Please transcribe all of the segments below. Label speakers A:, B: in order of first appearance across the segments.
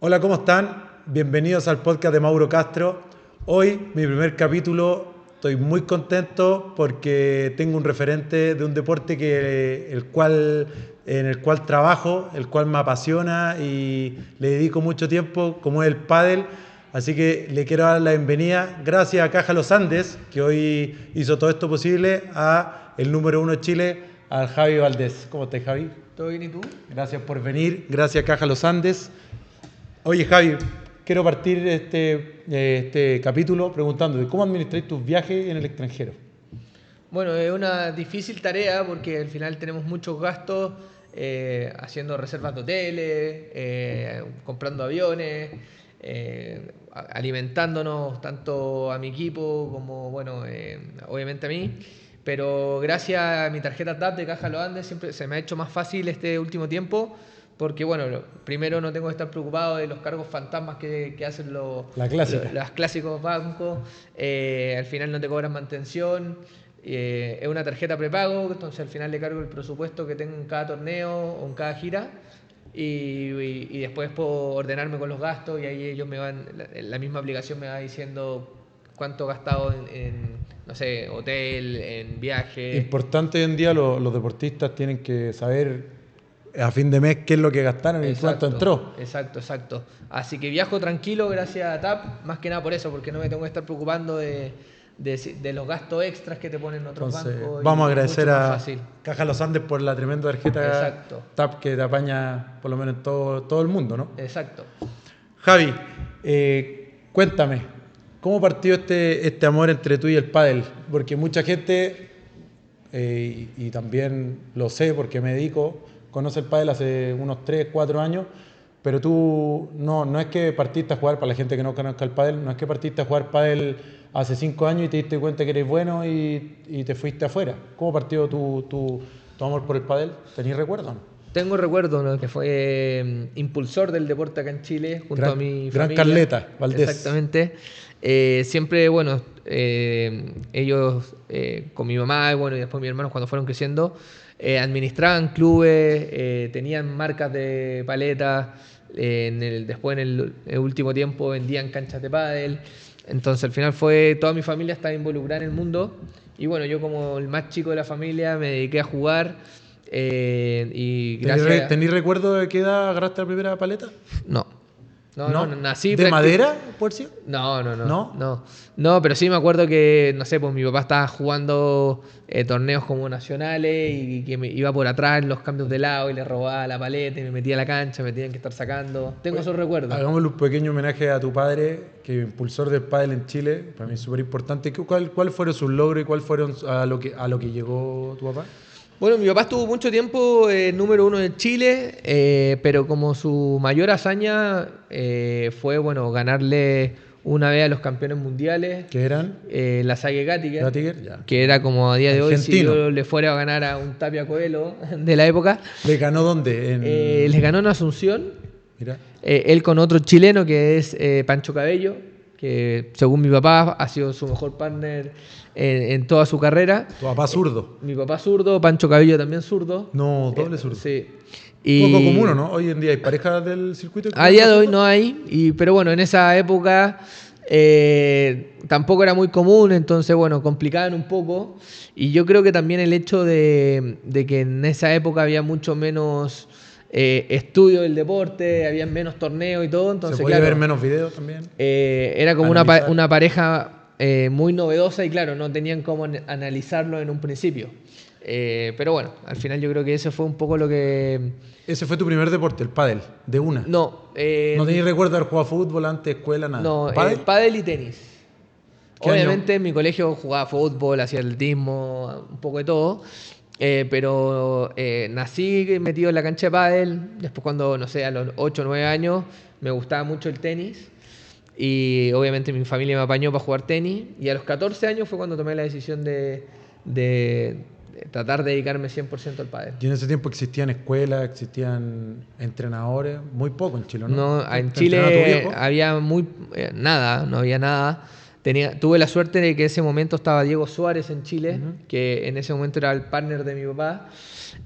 A: Hola, ¿cómo están? Bienvenidos al podcast de Mauro Castro. Hoy, mi primer capítulo, estoy muy contento porque tengo un referente de un deporte en el cual trabajo, el cual me apasiona y le dedico mucho tiempo, como es el pádel. Así que le quiero dar la bienvenida, gracias a Caja Los Andes, que hoy hizo todo esto posible, a el número uno de Chile, al Javi Valdés. ¿Cómo estás, Javi?
B: ¿Todo bien y tú?
A: Gracias por venir, gracias a Caja Los Andes. Oye, Javi, quiero partir este capítulo preguntándote, ¿cómo administráis tus viajes en el extranjero?
B: Bueno, es una difícil tarea porque al final tenemos muchos gastos haciendo reservas de hoteles, comprando aviones, alimentándonos tanto a mi equipo como, bueno, obviamente a mí. Pero gracias a mi tarjeta TAP de Caja Los Andes siempre se me ha hecho más fácil este último tiempo porque, bueno, primero no tengo que estar preocupado de los cargos fantasmas que hacen los clásicos bancos. Al final no te cobran mantención. Es una tarjeta prepago, entonces al final le cargo el presupuesto que tengo en cada torneo o en cada gira y después puedo ordenarme con los gastos y ahí ellos me van, la misma aplicación me va diciendo cuánto he gastado no sé, hotel, en viaje.
A: Importante hoy en día, los deportistas tienen que saber a fin de mes qué es lo que gastaron y cuánto entró.
B: Exacto. Así que viajo tranquilo gracias a TAP, más que nada por eso, porque no me tengo que estar preocupando de los gastos extras que te ponen otros bancos.
A: Vamos a agradecer a
B: fácil.
A: Caja Los Andes por la tremenda tarjeta TAP que te apaña por lo menos en todo el mundo, ¿no?
B: Exacto.
A: Javi, cuéntame, ¿cómo partió este amor entre tú y el pádel? Porque mucha gente, y también lo sé porque me dedico, conoce el pádel hace unos 3, 4 años, pero tú no es que partiste a jugar, para la gente que no conozca el pádel, no es que partiste a jugar pádel hace 5 años y te diste cuenta que eres bueno y te fuiste afuera. ¿Cómo partió tu amor por el pádel? ¿Tenís recuerdo?
B: Tengo recuerdo, ¿no? Que fue impulsor del deporte acá en Chile, junto a mi familia.
A: Gran Carleta, Valdés.
B: Exactamente. Siempre, bueno, ellos con mi mamá bueno, y después mis hermanos cuando fueron creciendo, administraban clubes, tenían marcas de paletas, después en el último tiempo vendían canchas de pádel. Entonces al final toda mi familia estaba involucrada en el mundo y bueno, yo como el más chico de la familia me dediqué a jugar. Y gracias.
A: ¿Tenís recuerdo de qué edad agarraste la primera paleta?
B: No, nací.
A: ¿De madera, por si?
B: No, pero sí me acuerdo que, no sé, pues mi papá estaba jugando torneos como nacionales y que me iba por atrás en los cambios de lado y le robaba la paleta y me metía a la cancha, me tenían que estar sacando. Tengo esos recuerdos.
A: Hagámosle un pequeño homenaje a tu padre, que es impulsor del pádel en Chile, para mí es súper importante. ¿Cuál fueron sus logros y cuál fueron a lo que llegó tu papá?
B: Bueno, mi papá estuvo mucho tiempo número uno de Chile, pero como su mayor hazaña fue, bueno, ganarle una vez a los campeones mundiales.
A: ¿Qué eran?
B: La Sague Gatiger, que era como a día de
A: argentino.
B: Hoy, si yo le fuera a ganar a un Tapia Coelho de la época.
A: ¿Le ganó dónde?
B: Les ganó en Asunción.
A: Mira.
B: Él con otro chileno que es Pancho Cabello, que según mi papá ha sido su mejor partner en toda su carrera.
A: ¿Tu papá zurdo?
B: Mi papá zurdo, Pancho Cabello también zurdo.
A: No, doble zurdo.
B: Sí.
A: Poco común, ¿no? Hoy en día hay parejas del circuito.
B: A día de hoy no hay, pero bueno, en esa época tampoco era muy común, entonces bueno, complicaban un poco. Y yo creo que también el hecho de que en esa época había mucho menos estudio del deporte, había menos torneos y todo, entonces
A: se podía ver menos videos también.
B: Era como una pareja muy novedosa y claro, no tenían cómo analizarlo en un principio. Pero bueno, al final yo creo que eso fue un poco lo que...
A: ¿Ese fue tu primer deporte, el pádel, de una?
B: No.
A: ¿No tenías recuerdo de haber jugado fútbol antes, escuela, nada?
B: No, pádel y tenis. Obviamente en mi colegio jugaba fútbol, hacía atletismo, un poco de todo. Pero nací metido en la cancha de pádel. Después cuando, no sé, a los 8 o 9 años me gustaba mucho el tenis. Y obviamente mi familia me apañó para jugar tenis. Y a los 14 años fue cuando tomé la decisión de tratar de dedicarme 100% al pádel.
A: ¿Y en ese tiempo existían escuelas, existían entrenadores? Muy poco en Chile, ¿no?
B: No, en Chile había no había nada. tuve la suerte de que en ese momento estaba Diego Suárez en Chile, que en ese momento era el partner de mi papá.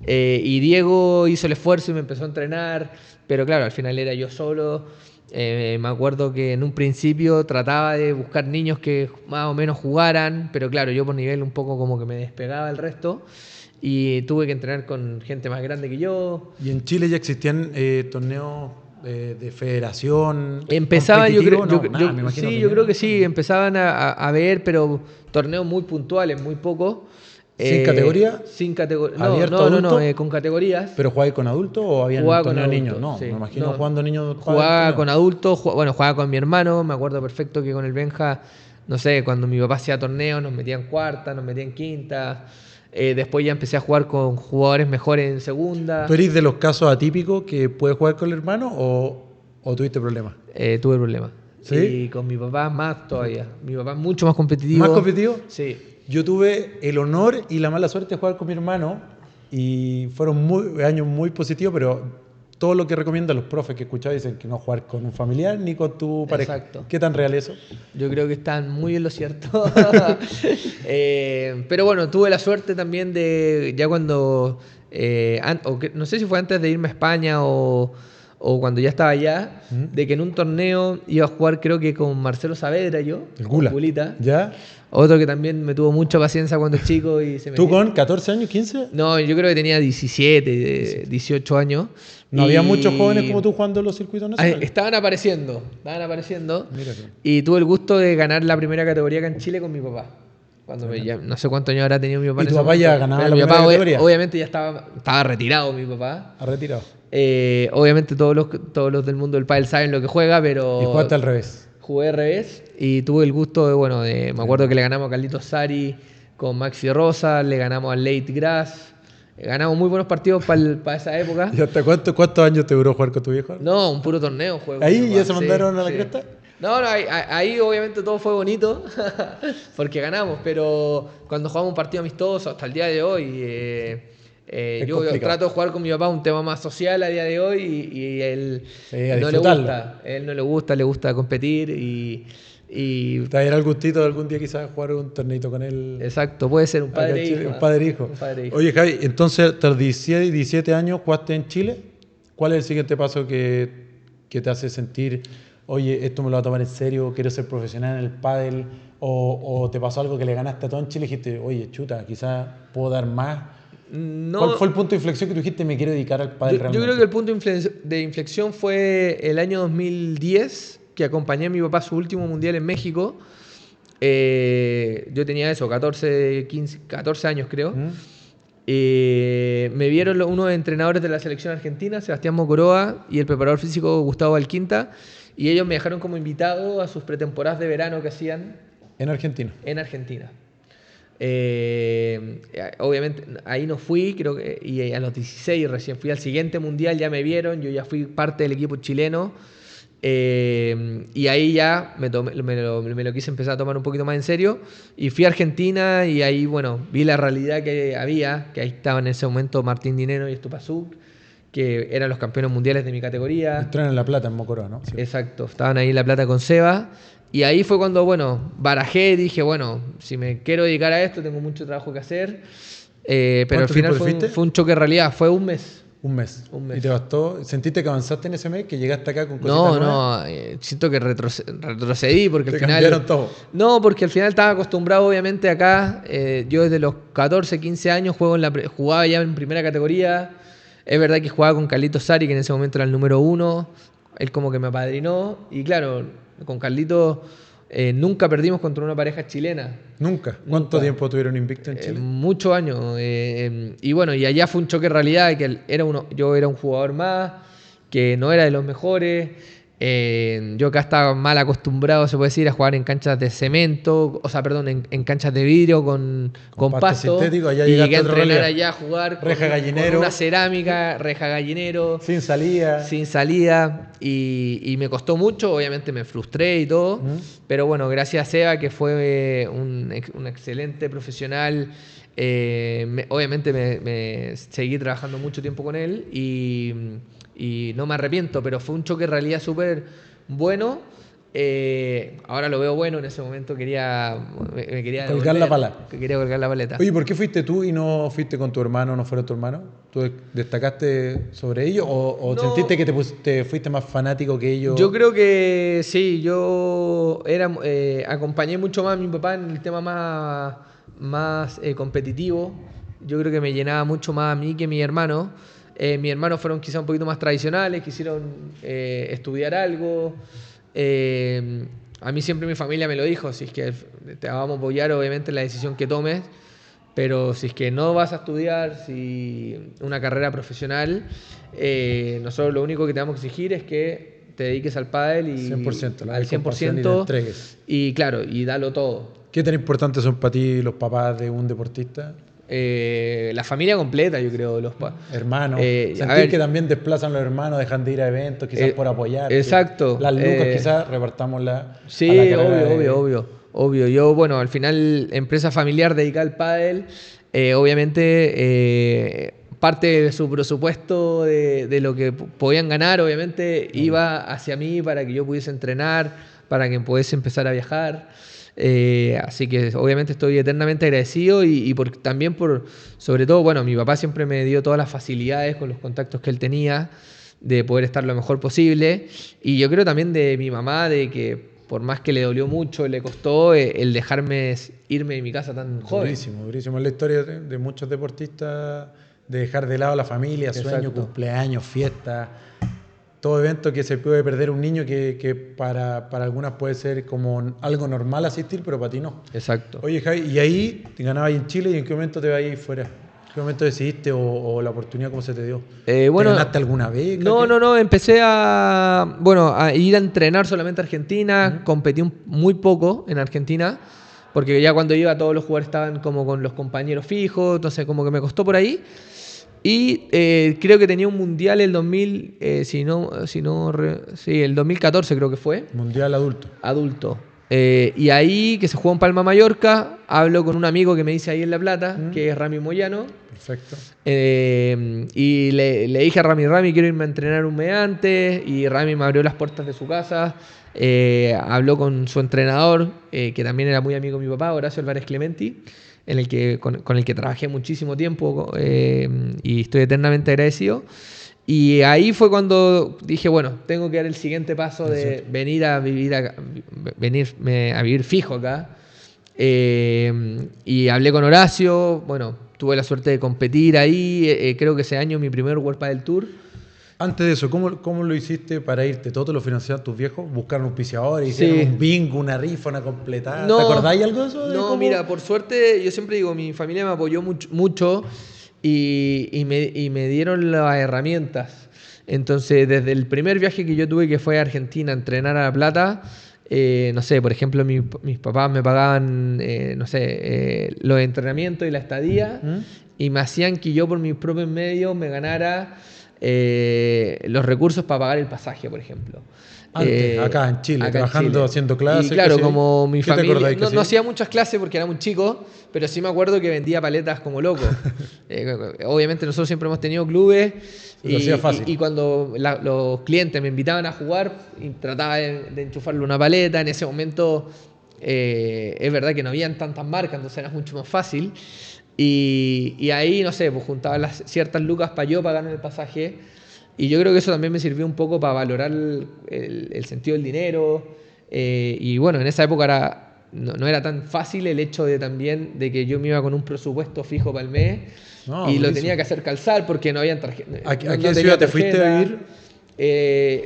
B: Y Diego hizo el esfuerzo y me empezó a entrenar, pero claro, al final era yo solo. Me acuerdo que en un principio trataba de buscar niños que más o menos jugaran, pero claro, yo por nivel un poco como que me despegaba del resto y tuve que entrenar con gente más grande que yo.
A: ¿Y en Chile ya existían torneos de federación?
B: Empezaba, yo creo,
A: No, nada, me imagino
B: sí,
A: que
B: yo
A: ya.
B: creo que sí, empezaban a ver, pero torneos muy puntuales, muy pocos.
A: ¿Sin categoría?
B: Sin categoría.
A: ¿Abierto adulto?
B: Con categorías.
A: ¿Pero jugáis con adultos o habían
B: Jugaba con
A: torneos de
B: adultos.
A: niños? No,
B: Sí.
A: me imagino
B: No.
A: jugando niños.
B: Jugaba con adultos, jugaba con mi hermano. Me acuerdo perfecto que con el Benja, no sé, cuando mi papá hacía torneos, nos metía en cuarta, nos metía en quinta. Después ya empecé a jugar con jugadores mejores en segunda.
A: ¿Tú eres de los casos atípicos que puedes jugar con el hermano o tuviste problemas?
B: Tuve problemas.
A: ¿Sí?
B: Y con mi papá más todavía. Mi papá es mucho más competitivo.
A: ¿Más competitivo?
B: Sí.
A: Yo tuve el honor y la mala suerte de jugar con mi hermano y fueron años muy positivos, pero todo lo que recomiendan los profes que escuchaba dicen que no jugar con un familiar ni con tu pareja.
B: Exacto.
A: ¿Qué tan real es eso?
B: Yo creo que están muy en lo cierto. Pero bueno, tuve la suerte también de ya cuando, no sé si fue antes de irme a España o cuando ya estaba allá, de que en un torneo iba a jugar creo que con Marcelo Saavedra yo,
A: El Gula.
B: con Gulita.
A: ¿Ya?
B: Otro que también me tuvo mucha paciencia cuando chico y se me...
A: ¿Tú con 14 años, 15?
B: No, yo creo que tenía 17, 18 años.
A: No había muchos jóvenes como tú jugando en los circuitos nacionales.
B: Estaban apareciendo.
A: Mira tú.
B: Y tuve el gusto de ganar la primera categoría acá en Chile con mi papá. Cuando ya, no sé cuántos años habrá tenido mi papá.
A: ¿Y
B: en
A: tu
B: ese
A: papá ya
B: momento,
A: ganaba
B: pero
A: la
B: mi
A: primera
B: papá
A: categoría?
B: obviamente ya estaba retirado mi papá.
A: Ha retirado.
B: Obviamente todos los del mundo del pádel saben lo que juega, pero...
A: Y jugaste al revés.
B: Jugué al revés y tuve el gusto me acuerdo que le ganamos a Carlitos Sari con Maxi Rosa, le ganamos a Late Grass, ganamos muy buenos partidos para esa época.
A: ¿Y hasta cuántos años te duró jugar con tu viejo?
B: No, un puro torneo juego.
A: ¿Ahí ya se mandaron a la cresta?
B: No, ahí obviamente todo fue bonito porque ganamos, pero cuando jugamos un partido amistoso hasta el día de hoy... yo trato de jugar con mi papá un tema más social a día de hoy y él no le gusta. Él no le gusta competir y
A: ¿te dará el gustito de algún día quizás jugar un torneito con él?
B: Exacto, puede ser un padre e hijo.
A: Un padre e hijo. Oye, Javi, entonces tras 17 años jugaste en Chile. ¿Cuál es el siguiente paso que te hace sentir, oye, esto me lo voy a tomar en serio, quiero ser profesional en el pádel? ¿O te pasó algo que le ganaste a todo en Chile y dijiste, oye, chuta, quizás puedo dar más?
B: No,
A: ¿Cuál fue el punto de inflexión que tú dijiste, me quiero dedicar al pádel realmente?
B: Yo creo que el punto de inflexión fue el año 2010, que acompañé a mi papá a su último mundial en México. Yo tenía 14 años creo. Me vieron unos entrenadores de la selección argentina, Sebastián Mocoroa y el preparador físico Gustavo Alquinta, y ellos me dejaron como invitado a sus pretemporadas de verano que hacían
A: en Argentina.
B: Obviamente ahí no fui, creo que, y a los 16 recién fui al siguiente mundial, ya me vieron, yo ya fui parte del equipo chileno. Y ahí ya me lo quise empezar a tomar un poquito más en serio y fui a Argentina y ahí, bueno, vi la realidad que había, que ahí estaban en ese momento Martín Dineno y Estupazuk, que eran los campeones mundiales de mi categoría.
A: Entraron en La Plata, en Mocoroa, ¿no? Sí.
B: Exacto, estaban ahí en La Plata con Seba y ahí fue cuando, bueno, barajé, dije, bueno, si me quiero dedicar a esto tengo mucho trabajo que hacer, pero al final fue un choque de realidad, fue un mes.
A: Un mes. ¿Y te bastó? ¿Sentiste que avanzaste en ese mes? ¿Que llegaste acá con cositas
B: nuevas?
A: No,
B: siento que retrocedí porque al final...
A: cambiaron todo.
B: No, porque al final estaba acostumbrado obviamente acá. Yo desde los 14, 15 años jugaba ya en primera categoría. Es verdad que jugaba con Carlitos Sari, que en ese momento era el número 1. Él como que me apadrinó. Y claro, con Carlitos nunca perdimos contra una pareja chilena.
A: ¿Nunca? ¿Cuánto tiempo tuvieron invicto en Chile?
B: Muchos años. Y bueno, y allá fue un choque de realidad, que yo era un jugador más, que no era de los mejores. Yo acá estaba mal acostumbrado, se puede decir, a jugar en canchas de cemento, en canchas de vidrio con pasto.
A: Sintético, allá
B: y llegué a
A: otra
B: entrenar
A: realidad.
B: allá a jugar
A: reja gallinero,
B: con una cerámica, reja gallinero.
A: Sin salida.
B: Y me costó mucho, obviamente me frustré y todo, pero bueno, gracias a Seba, que fue un excelente profesional. Obviamente me seguí trabajando mucho tiempo con él y no me arrepiento, pero fue un choque en realidad súper bueno Ahora lo veo bueno, en ese momento me quería
A: Colgar la pala.
B: quería colgar la paleta.
A: Oye, ¿por qué fuiste tú y no fuiste con tu hermano, no fueron tu hermano? ¿Tú destacaste sobre ellos o
B: No,
A: sentiste que te fuiste más fanático que ellos?
B: yo creo que sí, acompañé mucho más a mi papá en el tema más competitivo. Yo creo que me llenaba mucho más a mí que a mi hermano. Mis hermanos fueron quizá un poquito más tradicionales, quisieron estudiar algo. A mí siempre mi familia me lo dijo, si es que te vamos a apoyar obviamente en la decisión que tomes, pero si es que no vas a estudiar una carrera profesional, nosotros lo único que te vamos a exigir es que te dediques al pádel y
A: 100%,
B: al
A: y te
B: 100%
A: entregues.
B: y claro, y dalo todo.
A: ¿Qué tan importantes son para ti los papás de un deportista?
B: La familia completa, yo creo.
A: Hermanos.
B: A
A: Sentir
B: ver,
A: que también desplazan los hermanos, dejan de ir a eventos, quizás por apoyar.
B: exacto.
A: Las lucas quizás repartámoslas a la
B: Sí,
A: carrera
B: obvio. Yo, bueno, al final, empresa familiar dedicada al pádel, obviamente, parte de su presupuesto de lo que podían ganar, obviamente, iba hacia mí para que yo pudiese entrenar, para que pudiese empezar a viajar. Así que obviamente estoy eternamente agradecido también sobre todo, bueno, mi papá siempre me dio todas las facilidades con los contactos que él tenía de poder estar lo mejor posible. Y yo creo también de mi mamá, de que por más que le dolió mucho, le costó el dejarme irme de mi casa tan joven.
A: Durísimo, durísimo. Es la historia de muchos deportistas de dejar de lado la familia, sueños, cumpleaños, fiestas. Todo evento que se puede perder un niño que para algunas puede ser como algo normal asistir, pero para ti no.
B: Exacto.
A: Oye, Javi, y ahí te ganabas en Chile y en qué momento te vas a ir fuera. ¿En qué momento decidiste o la oportunidad cómo se te dio?
B: Bueno,
A: ¿Te ganaste alguna beca?
B: No, empecé a ir a entrenar solamente a Argentina, competí muy poco en Argentina, porque ya cuando iba todos los jugadores estaban como con los compañeros fijos, entonces como que me costó por ahí. Y creo que tenía un mundial el 2000, el 2014 creo que fue.
A: Mundial adulto.
B: Adulto. Y ahí, que se jugó en Palma, Mallorca, hablo con un amigo que me dice ahí en La Plata, que es Rami Moyano.
A: Perfecto.
B: Y le dije a Rami, quiero irme a entrenar un mes antes. Y Rami me abrió las puertas de su casa. Habló con su entrenador, que también era muy amigo de mi papá, Horacio Álvarez Clementi, con el que trabajé muchísimo tiempo y estoy eternamente agradecido. Y ahí fue cuando dije, bueno, tengo que dar el siguiente paso de venirme a vivir fijo acá. Y hablé con Horacio, bueno, tuve la suerte de competir ahí, creo que ese año mi primer World Padel Tour.
A: Antes de eso, ¿cómo lo hiciste para irte? ¿Todo te lo financiaban tus viejos? ¿Buscaron auspiciadores? ¿Hicieron un bingo, una rifa, una completada?
B: No,
A: ¿Te acordáis algo de eso?
B: No, mira, por suerte, yo siempre digo, mi familia me apoyó mucho y me dieron las herramientas. Entonces, desde el primer viaje que yo tuve, que fue a Argentina a entrenar a La Plata, no sé, por ejemplo, mis papás me pagaban, los entrenamientos y la estadía, y me hacían que yo por mis propios medios me ganara los recursos para pagar el pasaje, por ejemplo.
A: Antes, acá en Chile, trabajando, haciendo clases.
B: Y claro, como mi familia no hacía muchas clases porque era muy chico, pero sí me acuerdo que vendía paletas como loco. Obviamente nosotros siempre hemos tenido clubes y cuando los clientes me invitaban a jugar, y trataba de enchufarle una paleta. En ese momento es verdad que no habían tantas marcas, entonces era mucho más fácil. Y ahí, no sé, pues juntaba ciertas lucas para yo pagarme el pasaje. Y yo creo que eso también me sirvió un poco para valorar el sentido del dinero. Y bueno, en esa época no era tan fácil el hecho de que yo me iba con un presupuesto fijo para el mes y lo tenía que hacer calzar porque no habían tarjeta.
A: ¿A qué ciudad te fuiste a vivir?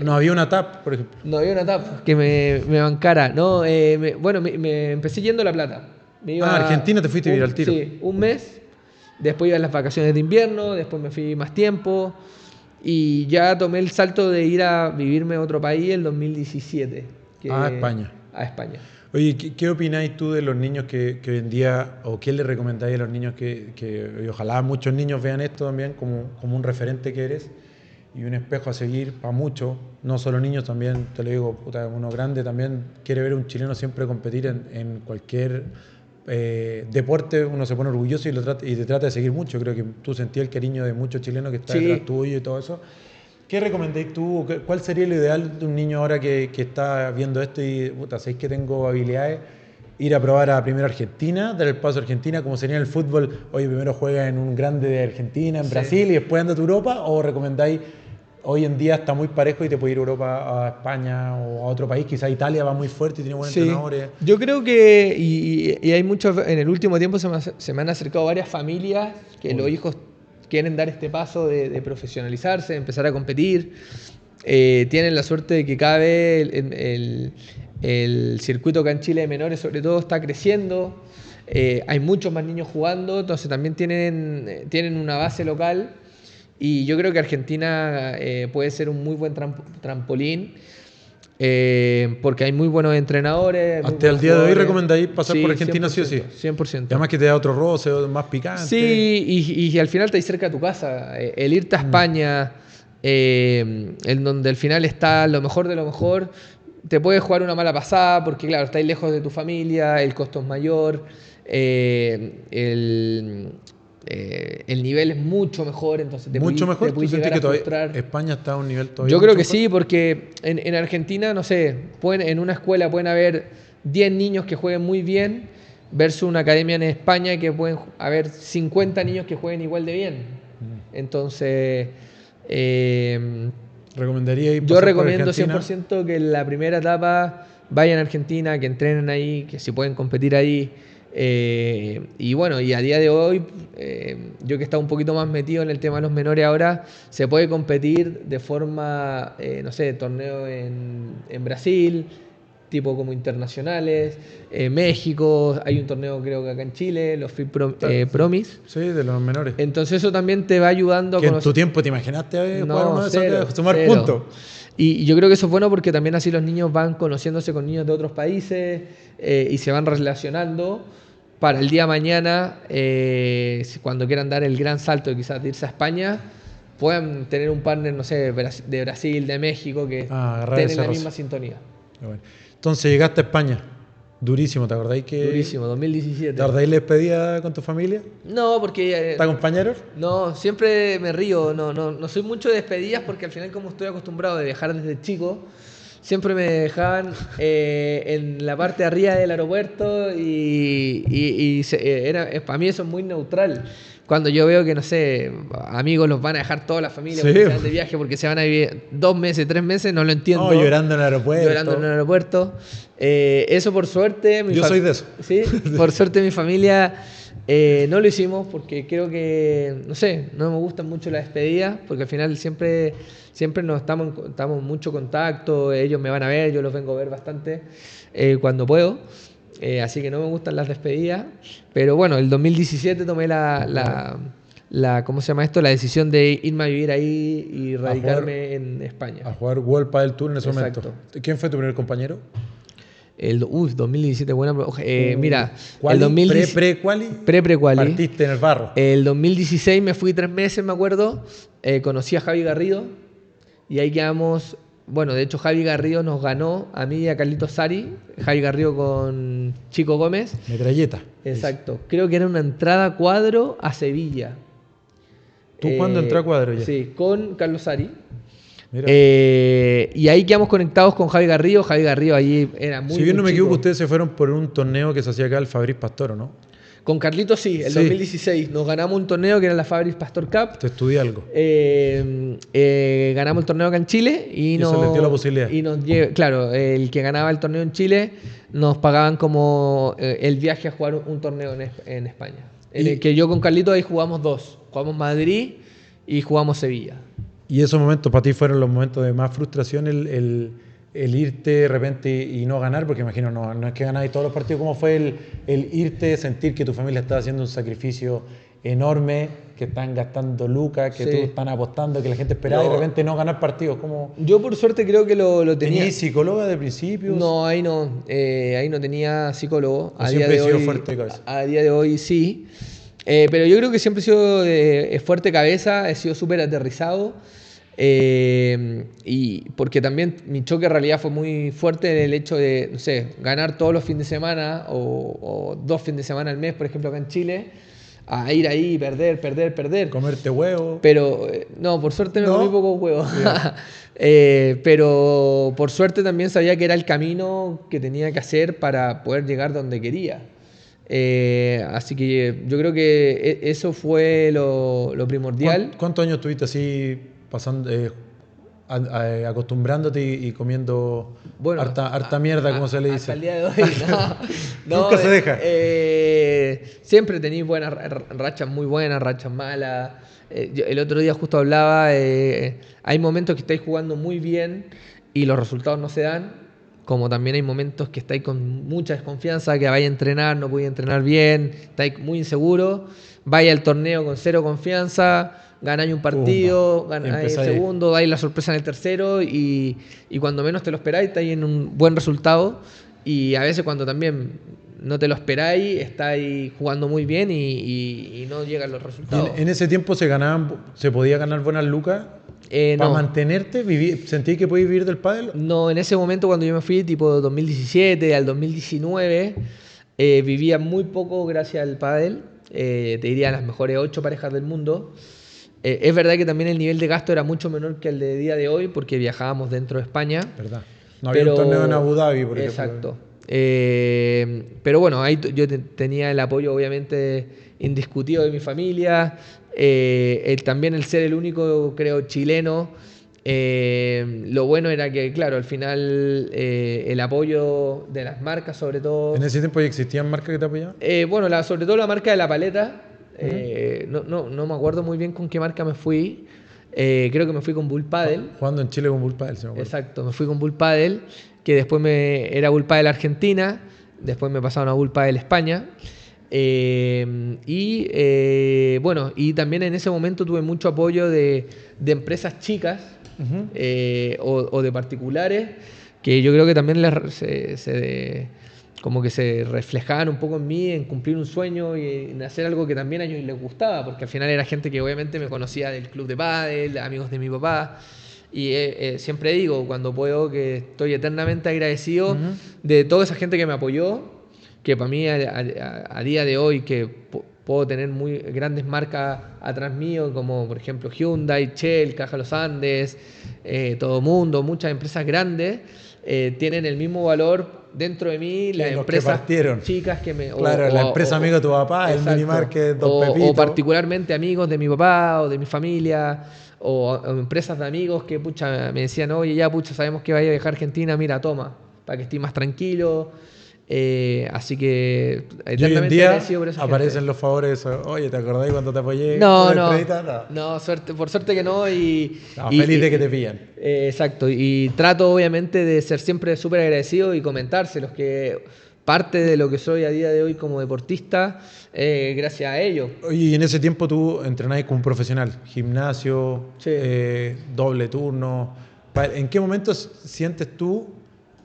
A: No había una TAP, por ejemplo.
B: No había una TAP que me bancara. No, me empecé yendo a La Plata.
A: A Argentina te fuiste a vivir al tiro.
B: Sí, un mes. Después iba a las vacaciones de invierno, después me fui más tiempo. Y ya tomé el salto de ir a vivirme a otro país en 2017.
A: España.
B: A España.
A: Oye, ¿qué opináis tú de los niños que hoy en día, o qué le recomendáis a los niños y ojalá muchos niños vean esto también como un referente que eres y un espejo a seguir para muchos, no solo niños, también te lo digo, uno grande también quiere ver a un chileno siempre competir en cualquier deporte, uno se pone orgulloso y te trata de seguir mucho. Creo que tú sentías el cariño de muchos chilenos que están detrás tuyo y todo eso. ¿Qué recomendáis tú? ¿Cuál sería lo ideal de un niño ahora que está viendo esto y, puta, sabéis que tengo habilidades? Ir a probar a primero Argentina, dar el paso a Argentina, como sería en el fútbol, oye, primero juega en un grande de Argentina, en Brasil, y después anda a Europa, o recomendáis, hoy en día está muy parejo y te puede ir a Europa, a España o a otro país, quizá Italia va muy fuerte y tiene buenos entrenadores?
B: Yo creo que, y hay muchos, en el último tiempo se me han acercado varias familias que los hijos quieren dar este paso de profesionalizarse, de empezar a competir. Tienen la suerte de que cada vez el circuito acá en Chile de menores sobre todo está creciendo. Hay muchos más niños jugando, entonces también tienen una base local, y yo creo que Argentina puede ser un muy buen trampolín, porque hay muy buenos entrenadores.
A: Hasta el día de hoy recomendáis pasar por Argentina
B: 100%,
A: sí o sí.
B: 100%.
A: Además que te da otro roce, más picante.
B: Sí, y al final te hay cerca de tu casa. El irte a España, en donde al final está lo mejor de lo mejor, te puedes jugar una mala pasada porque, claro, estáis lejos de tu familia, el costo es mayor, el nivel es mucho mejor, entonces te
A: mucho mejor.
B: te puedes llegar a frustrar.
A: España está a un nivel todavía.
B: Yo creo que
A: mejor.
B: sí, porque en Argentina, no sé, en una escuela pueden haber 10 niños que jueguen muy bien versus una academia en España que pueden haber 50 niños que jueguen igual de bien. Entonces,
A: ¿recomendaría ir
B: yo recomiendo 100% que en la primera etapa vayan a Argentina, que entrenen ahí, que si pueden competir ahí. Y bueno, y a día de hoy, yo que he estado un poquito más metido en el tema de los menores ahora, se puede competir de forma, no sé, torneo en Brasil, tipo como internacionales, México, hay un torneo creo que acá en Chile, los Fit Promis.
A: Sí, de los menores.
B: Entonces eso también te va ayudando a
A: conocer. ¿En tu tiempo te imaginaste jugar uno de esos, sumar
B: cero.
A: puntos?
B: Y yo creo que eso es bueno porque también así los niños van conociéndose con niños de otros países, y se van relacionando para el día de mañana, cuando quieran dar el gran salto quizás de irse a España, puedan tener un partner, no sé, de Brasil, de México, que tengan la misma sintonía.
A: Bueno. Entonces llegaste a España. Durísimo, ¿te acordáis que...?
B: Durísimo, 2017.
A: ¿Te acordáis la despedida con tu familia?
B: No, porque...
A: ¿Te acompañaron?
B: No, siempre me río. No soy mucho de despedidas porque al final, como estoy acostumbrado de viajar desde chico, siempre me dejaban en la parte de arriba del aeropuerto para mí eso es muy neutral. Cuando yo veo que, no sé, amigos los van a dejar toda la familia
A: sí,
B: porque se van de viaje, porque se van a vivir 2 meses, 3 meses, no lo entiendo.
A: No, llorando en el aeropuerto.
B: Llorando en el aeropuerto. Eso por suerte...
A: Yo soy de eso.
B: Sí, por suerte mi familia no lo hicimos porque creo que, no sé, no me gustan mucho las despedidas, porque al final siempre nos estamos en mucho contacto, ellos me van a ver, yo los vengo a ver bastante cuando puedo. Así que no me gustan las despedidas, pero bueno, el 2017 tomé ¿cómo se llama esto? La decisión de irme a vivir ahí y radicarme en España.
A: A jugar World Padel Tour en ese
B: Exacto.
A: momento. ¿Quién fue tu primer compañero?
B: 2017, buena. Mira,
A: ¿Quali?
B: el 2017.
A: ¿Pre-quali?
B: Pre-quali.
A: Partiste en el barro.
B: El 2016 me fui 3 meses, me acuerdo. Conocí a Javi Garrido y ahí quedamos. Bueno, de hecho Javi Garrido nos ganó a mí y a Carlitos Sari. Javi Garrido con Chico Gómez.
A: Metralleta.
B: Exacto. Creo que era una entrada cuadro a Sevilla.
A: ¿Tú cuándo entró a cuadro ya?
B: Sí, con Carlos Sari. Y ahí quedamos conectados con Javi Garrido. Javi Garrido allí era muy...
A: Si bien no me
B: chico.
A: equivoco, ustedes se fueron por un torneo que se hacía acá, el Fabriz Pastor, ¿o no?
B: Con Carlitos sí, el 2016. Nos ganamos un torneo que era la Fabriz Pastor Cup.
A: Te estudié algo.
B: Ganamos el torneo acá en Chile y
A: eso les dio la posibilidad.
B: Claro, el que ganaba el torneo en Chile nos pagaban como el viaje a jugar un torneo en España. Que yo con Carlitos ahí jugamos 2. Jugamos Madrid y jugamos Sevilla.
A: ¿Y esos momentos para ti fueron los momentos de más frustración, el irte de repente y no ganar? Porque imagino, no es que ganáis todos los partidos. ¿Cómo fue el irte, sentir que tu familia estaba haciendo un sacrificio enorme, que están gastando lucas, que todos están apostando, que la gente esperaba y de repente no ganar partidos? ¿Cómo?
B: Yo por suerte creo que lo tenía.
A: ¿Tenías psicóloga de principio?
B: No, ahí no tenía psicólogo.
A: A día de hoy, fuerte de cabeza.
B: A día de hoy sí. Pero yo creo que siempre he sido fuerte de cabeza, he sido súper aterrizado. Y porque también mi choque en realidad fue muy fuerte en el hecho de, no sé, ganar todos los fines de semana o 2 fines de semana al mes, por ejemplo, acá en Chile, a ir ahí, perder.
A: Comerte huevo.
B: Pero, no, por suerte me
A: ¿No?
B: comí poco huevo. Pero por suerte también sabía que era el camino que tenía que hacer para poder llegar donde quería. Así que yo creo que eso fue lo primordial.
A: ¿Cuántos años estuviste así pasando, acostumbrándote y comiendo
B: Bueno,
A: harta mierda, como se le dice?
B: Hasta el día de hoy, no.
A: Nunca se deja.
B: Siempre tenéis buenas rachas muy buenas, rachas malas. El otro día justo hablaba, hay momentos que estáis jugando muy bien y los resultados no se dan, como también hay momentos que estáis con mucha desconfianza, que vais a entrenar, no podéis entrenar bien, estáis muy inseguros, vais al torneo con cero confianza, ganáis un partido, ganáis el segundo, dais la sorpresa en el tercero y cuando menos te lo esperáis estáis en un buen resultado y a veces cuando también no te lo esperáis estáis jugando muy bien y no llegan los resultados.
A: ¿En ese tiempo se podía ganar buenas lucas? ¿Para mantenerte? ¿Sentí que podías vivir del pádel?
B: No, en ese momento cuando yo me fui, tipo 2017 al 2019, vivía muy poco gracias al pádel. Te diría las mejores 8 parejas del mundo. Es verdad que también el nivel de gasto era mucho menor que el de día de hoy porque viajábamos dentro de España.
A: ¿Verdad? No había un torneo en Abu Dhabi, por ejemplo.
B: Exacto. Pero bueno, ahí yo tenía el apoyo obviamente indiscutido de mi familia. También el ser el único, creo, chileno. Lo bueno era que, claro, al final el apoyo de las marcas, sobre todo.
A: ¿En ese tiempo ya existían marcas que te apoyaban?
B: Bueno, sobre todo la marca de La Paleta. No me acuerdo muy bien con qué marca me fui. Creo que me fui con Bull Paddle.
A: Jugando en Chile con Bull Paddle, se me acuerdo.
B: Exacto, me fui con Bull Paddle, que después era Bull Paddle Argentina, después me pasaron a Bull Paddle España. Bueno, y también en ese momento tuve mucho apoyo de empresas chicas o de particulares que yo creo que también como que se reflejaban un poco en mí, en cumplir un sueño y en hacer algo que también a ellos les gustaba, porque al final era gente que obviamente me conocía del club de pádel, amigos de mi papá. Y siempre digo, cuando puedo, que estoy eternamente agradecido de toda esa gente que me apoyó, que para mí a día de hoy que puedo tener muy grandes marcas atrás mío, como por ejemplo Hyundai, Shell, Caja Los Andes, Todo Mundo, muchas empresas grandes, tienen el mismo valor dentro de mí, las empresas chicas que me...
A: Claro, la empresa amigo de tu papá, exacto, el Minimarket, Don Pepito.
B: O particularmente amigos de mi papá o de mi familia, o empresas de amigos que pucha, me decían, oye, ya pucha, sabemos que vaya a viajar a Argentina, mira, toma, para que estés más tranquilo. Así que
A: hoy en día aparecen los favores. Oye, ¿te acordás cuando te apoyé?
B: No, por suerte que no.
A: Feliz de que te pillan.
B: Exacto, y trato obviamente de ser siempre súper agradecido y comentárselos que parte de lo que soy a día de hoy como deportista, gracias a ellos.
A: Oye, y en ese tiempo tú entrenabas como un profesional, gimnasio, sí, doble turno. ¿En qué momento sientes tú,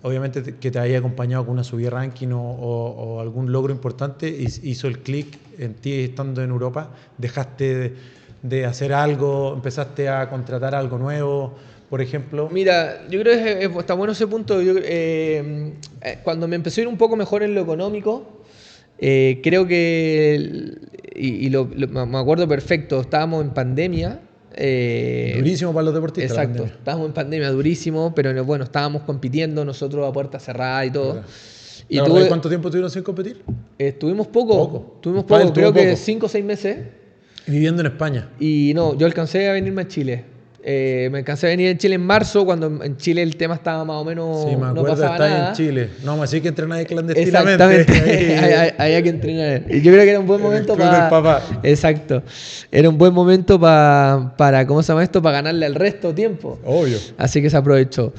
A: obviamente, que te haya acompañado con una subida ranking o algún logro importante, hizo el clic en ti estando en Europa? ¿Dejaste de hacer algo, empezaste a contratar algo nuevo, por ejemplo?
B: Mira, yo creo que está bueno ese punto. Cuando me empezó a ir un poco mejor en lo económico, creo que, me acuerdo perfecto, estábamos en pandemia.
A: Durísimo para los deportistas.
B: Exacto, estábamos en pandemia durísimo, pero bueno, estábamos compitiendo nosotros a puerta cerrada y todo.
A: Y ¿cuánto tiempo tuvieron sin competir?
B: Estuvimos poco, creo que 5 o 6 meses.
A: Viviendo en España.
B: Y no, yo alcancé a venirme a Chile. Me alcancé a venir en Chile en marzo, cuando en Chile el tema estaba más o menos.
A: Sí, me acuerdo,
B: no pasaba nada.
A: En Chile. No, me decís que entrenabas clandestinamente.
B: Exactamente. Había que entrenar. Y yo creo que era un buen momento para. Exacto. Era un buen momento para ¿cómo se llama esto? Para ganarle al resto tiempo.
A: Obvio.
B: Así que se aprovechó.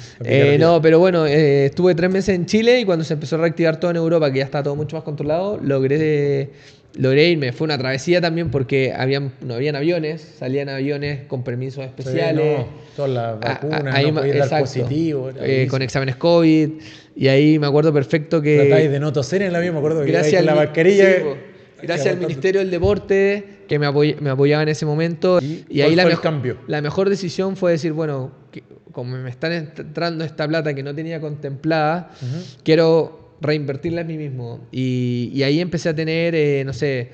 B: No, pero bueno, estuve 3 meses en Chile y cuando se empezó a reactivar todo en Europa, que ya está todo mucho más controlado, logré irme. Fue una travesía también porque no habían aviones, salían aviones con permisos especiales.
A: Sí, todas las vacunas, no podías dar positivo.
B: Con exámenes COVID. Y ahí me acuerdo perfecto que...
A: Tratáis de no toser en el avión, me acuerdo que
B: gracias
A: la mascarilla...
B: Sí, gracias al Ministerio del Deporte que me apoyaba en ese momento.
A: ¿Y ahí el cambio?
B: La mejor decisión fue decir, bueno, como me están entrando esta plata que no tenía contemplada, quiero reinvertirla en mí mismo. Y ahí empecé a tener, no sé,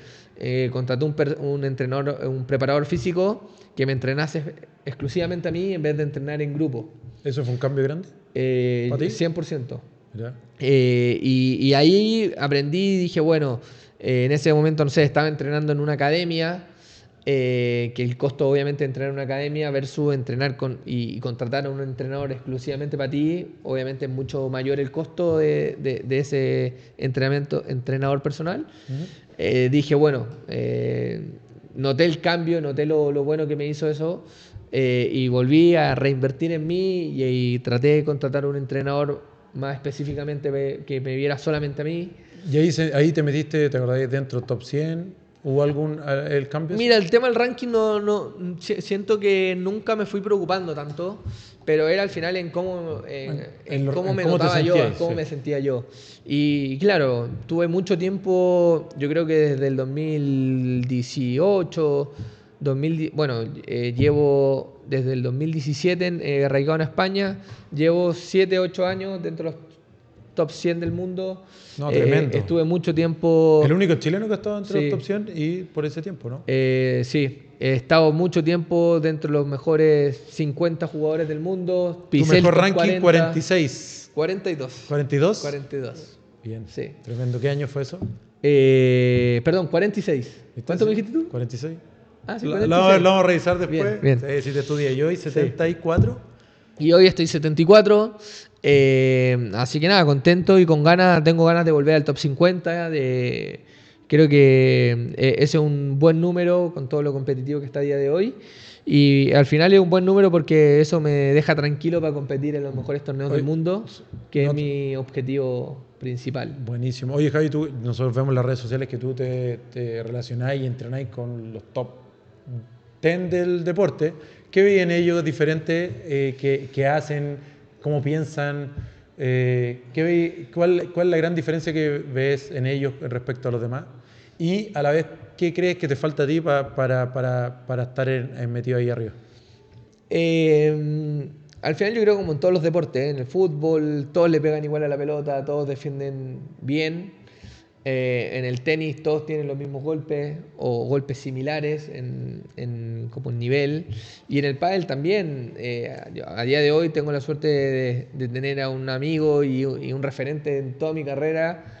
B: contraté un entrenador, un preparador físico que me entrenase exclusivamente a mí en vez de entrenar en grupo.
A: ¿Eso fue un cambio grande? ¿Para ti?
B: 100%.
A: Ya.
B: Y ahí aprendí y dije, bueno, en ese momento, no sé, estaba entrenando en una academia, que el costo obviamente de entrenar en una academia versus entrenar y contratar a un entrenador exclusivamente para ti, obviamente es mucho mayor el costo de ese entrenador personal. Dije, bueno, noté el cambio, noté lo bueno que me hizo eso, y volví a reinvertir en mí y traté de contratar a un entrenador más específicamente que me viera solamente a mí.
A: ¿Y ahí te metiste, te acordás, dentro del top 100? ¿Hubo algún el cambio?
B: Mira, el tema del ranking siento que nunca me fui preocupando tanto, pero era al final en cómo me notaba yo, en cómo me sentía yo. Y claro, tuve mucho tiempo, yo creo que desde el 2018, llevo desde el 2017 radicado en España, llevo 7, 8 años dentro de los top 100 del mundo.
A: No, tremendo.
B: Estuve mucho tiempo...
A: El único chileno que ha estado entre los top 100 y por ese tiempo, ¿no?
B: Sí, he estado mucho tiempo dentro de los mejores 50 jugadores del mundo.
A: Tu mejor ranking, 46.
B: 42.
A: ¿42?
B: 42.
A: Bien,
B: sí.
A: Tremendo. ¿Qué año fue eso?
B: Perdón, 46. ¿Cuánto me dijiste tú?
A: 46.
B: Ah, sí,
A: 46. Lo vamos a revisar después.
B: Bien.
A: Si te estudié yo hoy, 74.
B: Sí. Y hoy estoy 74. Así que nada, contento y tengo ganas de volver al top 50. Creo que ese es un buen número con todo lo competitivo que está a día de hoy. Y al final es un buen número porque eso me deja tranquilo para competir en los mejores torneos del mundo, que es mi objetivo principal.
A: Buenísimo. Oye, Javi, nosotros vemos en las redes sociales que tú te relacionáis y entrenáis con los top 10 del deporte. ¿Qué veis en ellos diferente? ¿Qué hacen? ¿Cómo piensan? ¿Cuál es la gran diferencia que ves en ellos respecto a los demás? Y a la vez, ¿qué crees que te falta a ti para estar metido ahí arriba?
B: Al final yo creo como en todos los deportes, en el fútbol todos le pegan igual a la pelota, todos defienden bien. En el tenis todos tienen los mismos golpes o golpes similares como en nivel. Y en el pádel también. A día de hoy tengo la suerte de tener a un amigo y un referente en toda mi carrera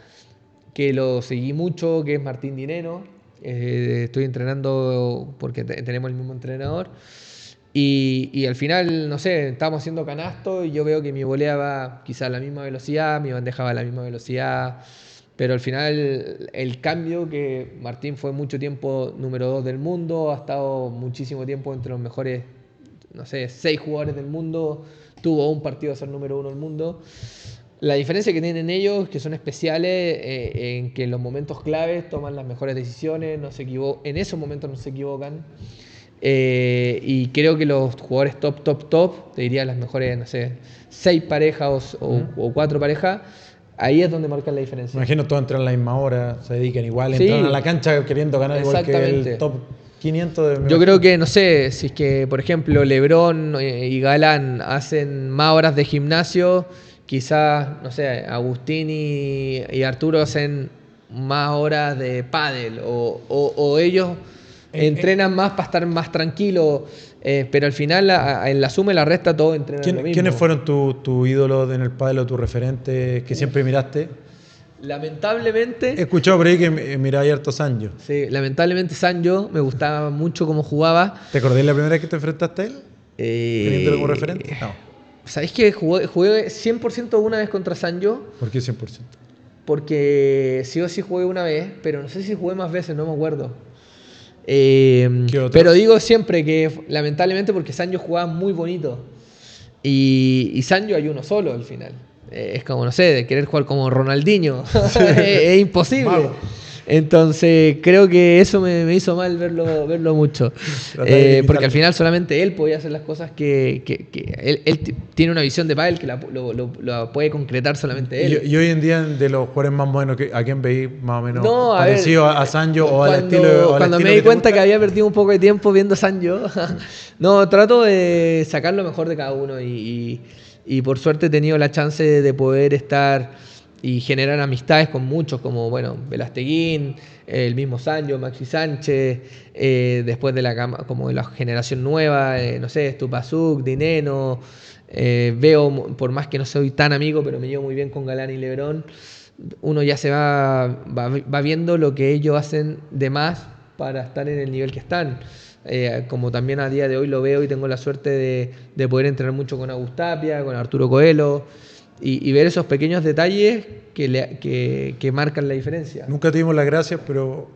B: que lo seguí mucho, que es Martín Dineno. Estoy entrenando porque tenemos el mismo entrenador. Y al final, no sé, estábamos haciendo canasto y yo veo que mi volea va quizás a la misma velocidad, mi bandeja va a la misma velocidad. Pero al final el cambio, que Martín fue mucho tiempo número 2 del mundo, ha estado muchísimo tiempo entre los mejores, no sé, 6 jugadores del mundo, tuvo un partido a ser número 1 del mundo. La diferencia que tienen ellos, que son especiales, en que en los momentos claves toman las mejores decisiones, en esos momentos no se equivocan. Y creo que los jugadores top, te diría las mejores, no sé, 6 parejas o 4 parejas, ahí es donde marcan la diferencia.
A: Me imagino todos entran a la misma hora, se dedican igual, entran a la cancha queriendo ganar igual que el top 500.
B: Yo creo que, no sé, si es que, por ejemplo, LeBron y Galán hacen más horas de gimnasio, quizás, no sé, Agustín y Arturo hacen más horas de pádel, o ellos entrenan más para estar más tranquilos. Pero al final, en la suma y la resta, todos entrenan lo mismo.
A: ¿Quiénes fueron tu ídolo en el pádel o tu referente que siempre miraste?
B: Lamentablemente...
A: He escuchado por ahí que miráis harto Sancho.
B: Sí, lamentablemente Sancho me gustaba mucho cómo jugaba.
A: ¿Te acordás la primera vez que te enfrentaste a él? ¿Teniéndolo como referente? No.
B: ¿Sabéis que jugué 100% una vez contra Sancho?
A: ¿Por qué 100%?
B: Porque sí o sí jugué una vez, pero no sé si jugué más veces, no me acuerdo. Pero digo siempre que lamentablemente porque Sancho jugaba muy bonito y Sancho hay uno solo al final. Es como, no sé, de querer jugar como Ronaldinho. Es imposible. Malo. Entonces creo que eso me hizo mal verlo mucho. Porque al final solamente él podía hacer las cosas que él tiene una visión de pádel que lo puede concretar solamente él.
A: Y hoy en día, de los jugadores más modernos, ¿a quién veis más o menos parecido a Sancho o al estilo?
B: Cuando me di cuenta que había perdido un poco de tiempo viendo Sancho, no, trato de sacar lo mejor de cada uno y por suerte he tenido la chance de poder estar y generar amistades con muchos, como bueno, Velasteguín, el mismo Sancho, Maxi Sánchez, después de como de la generación nueva, no sé, Stupasuk, Dineno. Veo, por más que no soy tan amigo, pero me llevo muy bien con Galán y Lebrón, uno ya se va viendo lo que ellos hacen de más para estar en el nivel que están. Como también a día de hoy lo veo y tengo la suerte de poder entrenar mucho con Agustapia, con Arturo Coelho, y ver esos pequeños detalles que marcan la diferencia.
A: Nunca tuvimos las gracias, pero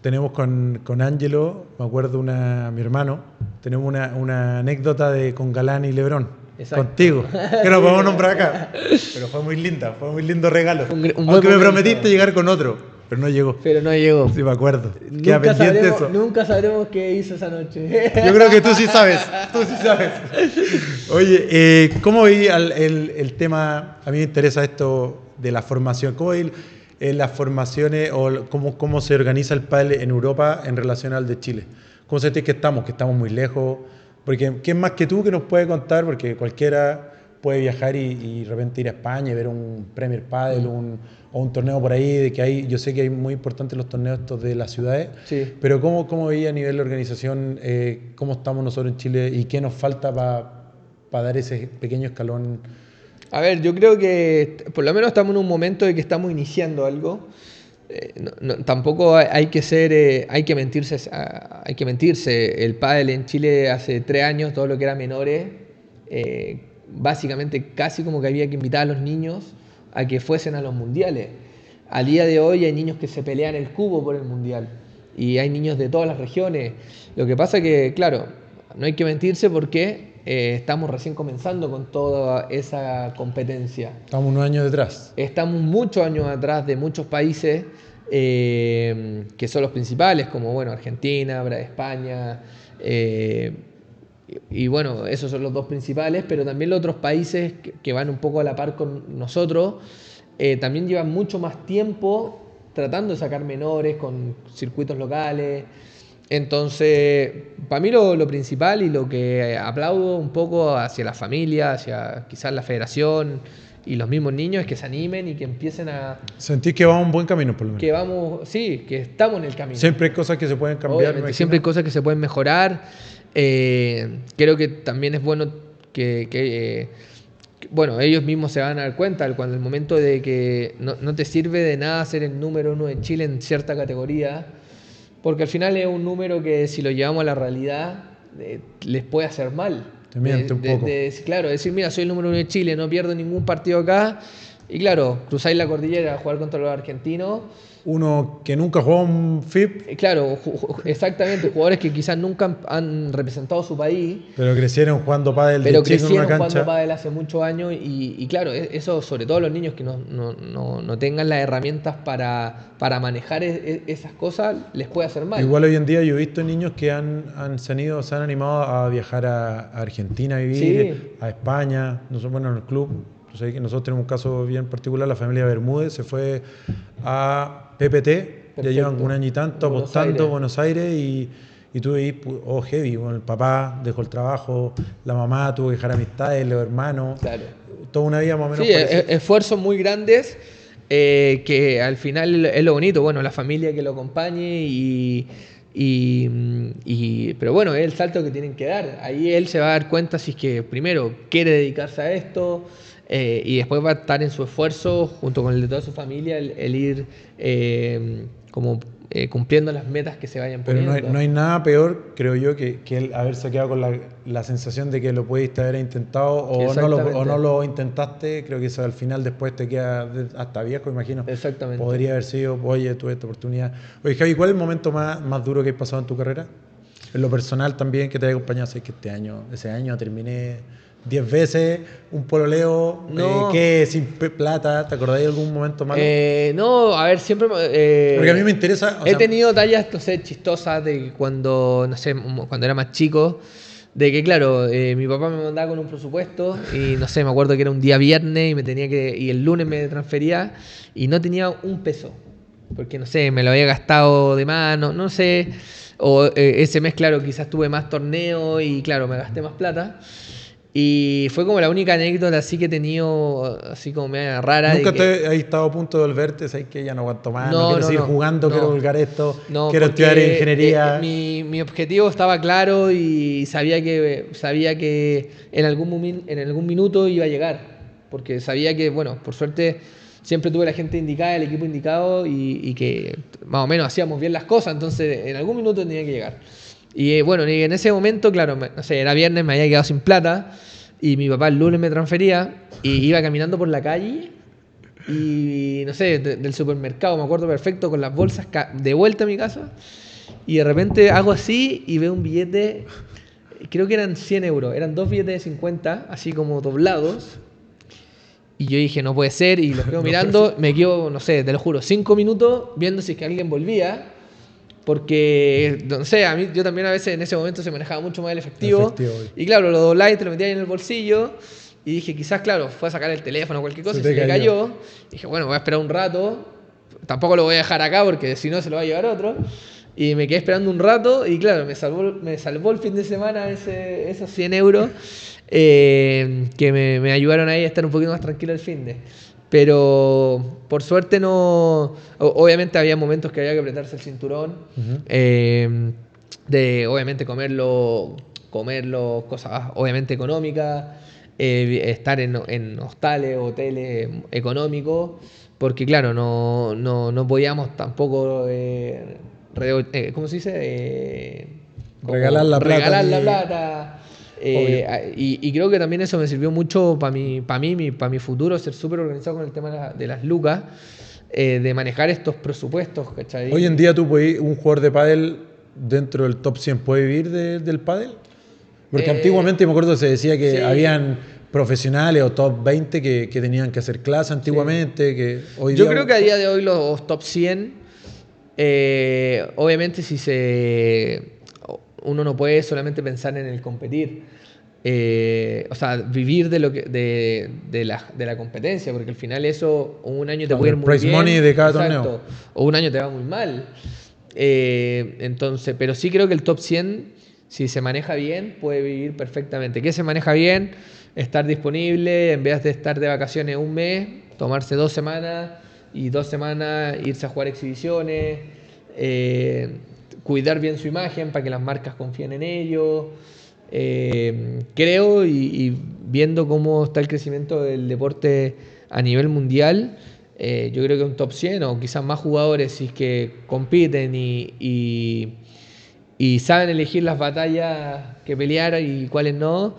A: tenemos con Ángelo, me acuerdo mi hermano, tenemos una anécdota con Galán y Lebrón. Exacto. Contigo, que no podemos nombrar acá, pero fue muy lindo regalo. Aunque me prometiste llegar con otro, pero no llegó. Sí, me acuerdo. Queda pendiente eso.
B: Nunca sabremos qué hizo esa noche.
A: Yo creo que tú sí sabes. Oye, ¿cómo vi el tema? A mí me interesa esto de la formación. ¿Cómo vi las formaciones o cómo se organiza el pádel en Europa en relación al de Chile? ¿Cómo sentís que estamos muy lejos? Porque ¿quién más que tú que nos puede contar? Porque cualquiera puede viajar y de repente ir a España y ver un Premier Padel o un torneo por ahí, yo sé que hay muy importantes los torneos estos de las ciudades,
B: sí.
A: Pero ¿cómo veía a nivel de organización, cómo estamos nosotros en Chile y qué nos falta para dar ese pequeño escalón?
B: A ver, yo creo que por lo menos estamos en un momento de que estamos iniciando algo. Tampoco hay que mentirse. El pádel en Chile hace 3 años, todo lo que era menores, básicamente casi como que había que invitar a los niños a que fuesen a los mundiales. A día de hoy hay niños que se pelean el cubo por el mundial y hay niños de todas las regiones. Lo que pasa que, claro, no hay que mentirse porque estamos recién comenzando con toda esa competencia.
A: Estamos unos años detrás.
B: Estamos muchos años atrás de muchos países que son los principales, como bueno, Argentina, España, y bueno, esos son los 2 principales, pero también los otros países que van un poco a la par con nosotros, también llevan mucho más tiempo tratando de sacar menores con circuitos locales. Entonces, para mí lo principal y lo que aplaudo un poco hacia la familia, hacia quizás la federación y los mismos niños, es que se animen y que empiecen a...
A: ¿Sentís que vamos un buen camino por lo menos?
B: Que estamos en el camino.
A: Siempre hay cosas que se pueden cambiar.
B: Siempre hay cosas que se pueden mejorar. Creo que también es bueno que ellos mismos se van a dar cuenta cuando el momento de que no te sirve de nada ser el número 1 de Chile en cierta categoría, porque al final es un número que si lo llevamos a la realidad les puede hacer mal.
A: Te miente un poco.
B: Decir, mira, soy el número 1 de Chile, no pierdo ningún partido acá. Y claro, cruzáis la cordillera a jugar contra los argentinos.
A: Uno que nunca jugó un FIP.
B: Claro, exactamente, jugadores que quizás nunca han representado su país.
A: Pero crecieron jugando pádel de chico en una cancha.
B: Jugando pádel hace muchos años y claro, eso sobre todo los niños que no tengan las herramientas para manejar esas cosas, les puede hacer mal.
A: Igual hoy en día yo he visto niños que se han animado a viajar a Argentina a vivir, sí. A España, nosotros en el club. Nosotros tenemos un caso bien particular, la familia Bermúdez se fue a PPT. Perfecto. Ya llevan 1 año y tanto apostando en Buenos Aires y tú veis, heavy, bueno, el papá dejó el trabajo, la mamá tuvo que dejar amistades, los hermanos,
B: claro.
A: Toda una vida más o menos.
B: Sí, esfuerzos muy grandes que al final es lo bonito, bueno, la familia que lo acompañe pero bueno, es el salto que tienen que dar. Ahí él se va a dar cuenta si es que primero quiere dedicarse a esto. Y después va a estar en su esfuerzo, junto con el de toda su familia, el ir cumpliendo las metas que se vayan poniendo.
A: Pero no hay nada peor, creo yo, que él haberse quedado con la sensación de que lo pudiste haber intentado o no lo intentaste. Creo que eso al final después te queda hasta viejo, imagino.
B: Exactamente.
A: Podría haber sido, oye, tuve esta oportunidad. Oye, Javi, ¿cuál es el momento más duro que has pasado en tu carrera? En lo personal también, que te haya acompañado. Sé que ese año terminé 10 veces, un pololeo, sin plata. ¿Te acordás de algún momento malo?
B: No, a ver, siempre...
A: porque a mí me interesa...
B: He tenido tallas, chistosas de cuando era más chico, de que, claro, mi papá me mandaba con un presupuesto y, me acuerdo que era un día viernes y el lunes me transfería y no tenía un peso, porque, me lo había gastado de más, no sé, o ese mes, claro, quizás tuve más torneos y, claro, me gasté más plata. Y fue como la única anécdota así que he tenido, así como media rara.
A: ¿Nunca
B: De que,
A: te has estado a punto de volverte? ¿Sabes que ya no aguanto más? No
B: no,
A: quiero
B: no,
A: seguir
B: no,
A: jugando, quiero
B: no.
A: volcar esto,
B: No,
A: quiero estudiar
B: porque
A: ingeniería.
B: mi objetivo estaba claro y sabía que en algún minuto iba a llegar. Porque sabía que, bueno, por suerte siempre tuve la gente indicada, el equipo indicado y que más o menos hacíamos bien las cosas, entonces en algún minuto tenía que llegar. Y bueno, y en ese momento, claro, no sé, era viernes, me había quedado sin plata y mi papá el lunes me transfería y iba caminando por la calle y no sé, del supermercado, me acuerdo perfecto, con las bolsas de vuelta a mi casa. Y de repente hago así y veo un billete, creo que eran 100 euros, eran dos billetes de 50, así como doblados. Y yo dije, no puede ser, y los quedo
A: No puede ser.
B: mirando, me quedo, no sé, te lo juro, 5 minutos viendo si es que alguien volvía. Porque, no sé, a mí yo también a veces en ese momento se manejaba mucho más el efectivo.
A: Efectivo, güey.
B: Y claro, lo doblaba y te lo metías en el bolsillo. Y dije, quizás, claro, fue a sacar el teléfono o cualquier cosa
A: Se
B: y
A: te
B: se le
A: cayó.
B: cayó. Dije, bueno, voy a esperar un rato. Tampoco lo voy a dejar acá porque si no se lo va a llevar otro. Y me quedé esperando un rato y claro, me salvó el fin de semana esos 100 euros que me ayudaron ahí a estar un poquito más tranquilo el fin de. Pero por suerte no. Obviamente había momentos que había que apretarse el cinturón.
A: Ujú.
B: De obviamente comerlo cosas obviamente económicas. Estar en hostales, hoteles económicos. Porque claro, no podíamos tampoco. ¿Cómo se dice?
A: Regalar
B: Como
A: la plata
B: regalar la
A: ni...
B: plata.
A: Obvio.
B: Y creo que también eso me sirvió mucho para mi futuro, ser súper organizado con el tema de las lucas, de manejar estos presupuestos,
A: Hoy en
B: ¿cachai?
A: día un jugador de pádel dentro del top 100 puede vivir del pádel. Porque antiguamente me acuerdo que se decía que
B: Sí,
A: habían profesionales o top 20 que tenían que hacer clase
B: sí.
A: antiguamente, que hoy
B: Yo
A: día...
B: creo que a día de hoy los top 100, obviamente uno no puede solamente pensar en el competir. O sea, vivir de la competencia, porque al final eso un año te
A: Claro,
B: puede
A: el
B: ir muy
A: prize money
B: bien,
A: de cada torneo.
B: exacto, o un año te va muy mal. Entonces, pero sí creo que el top 100 si se maneja bien, puede vivir perfectamente. ¿Qué se maneja bien? Estar disponible, en vez de estar de vacaciones un mes, tomarse 2 semanas y 2 semanas irse a jugar exhibiciones, eh, cuidar bien su imagen para que las marcas confíen en ello. Creo y viendo cómo está el crecimiento del deporte a nivel mundial, yo creo que un top 100 o quizás más jugadores si es que compiten y saben elegir las batallas que pelear y cuáles no.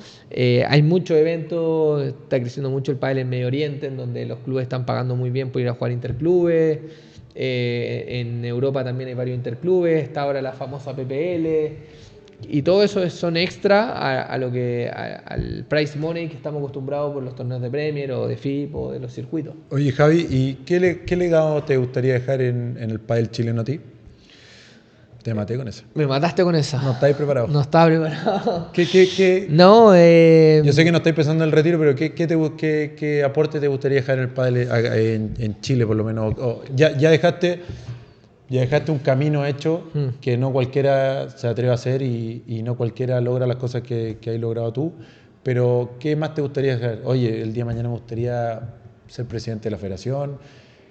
B: Hay muchos eventos, está creciendo mucho el pádel en Medio Oriente, en donde los clubes están pagando muy bien por ir a jugar interclubes. En Europa también hay varios interclubes, está ahora la famosa PPL. Y todo eso son extra al price money que estamos acostumbrados por los torneos de Premier o de FIP o de los circuitos.
A: Oye, Javi, ¿y qué legado te gustaría dejar en el pádel chileno a ti? Te maté con eso.
B: Me mataste con
A: No
B: esa.
A: estáis preparados.
B: No estaba preparado.
A: ¿Qué?
B: No,
A: Yo sé que no estáis pensando en el retiro, pero ¿qué aporte te gustaría dejar en el pádel en Chile, por lo menos? Ya dejaste un camino hecho que no cualquiera se atreve a hacer y no cualquiera logra las cosas que has logrado tú. Pero, ¿qué más te gustaría dejar? Oye, el día de mañana me gustaría ser presidente de la federación.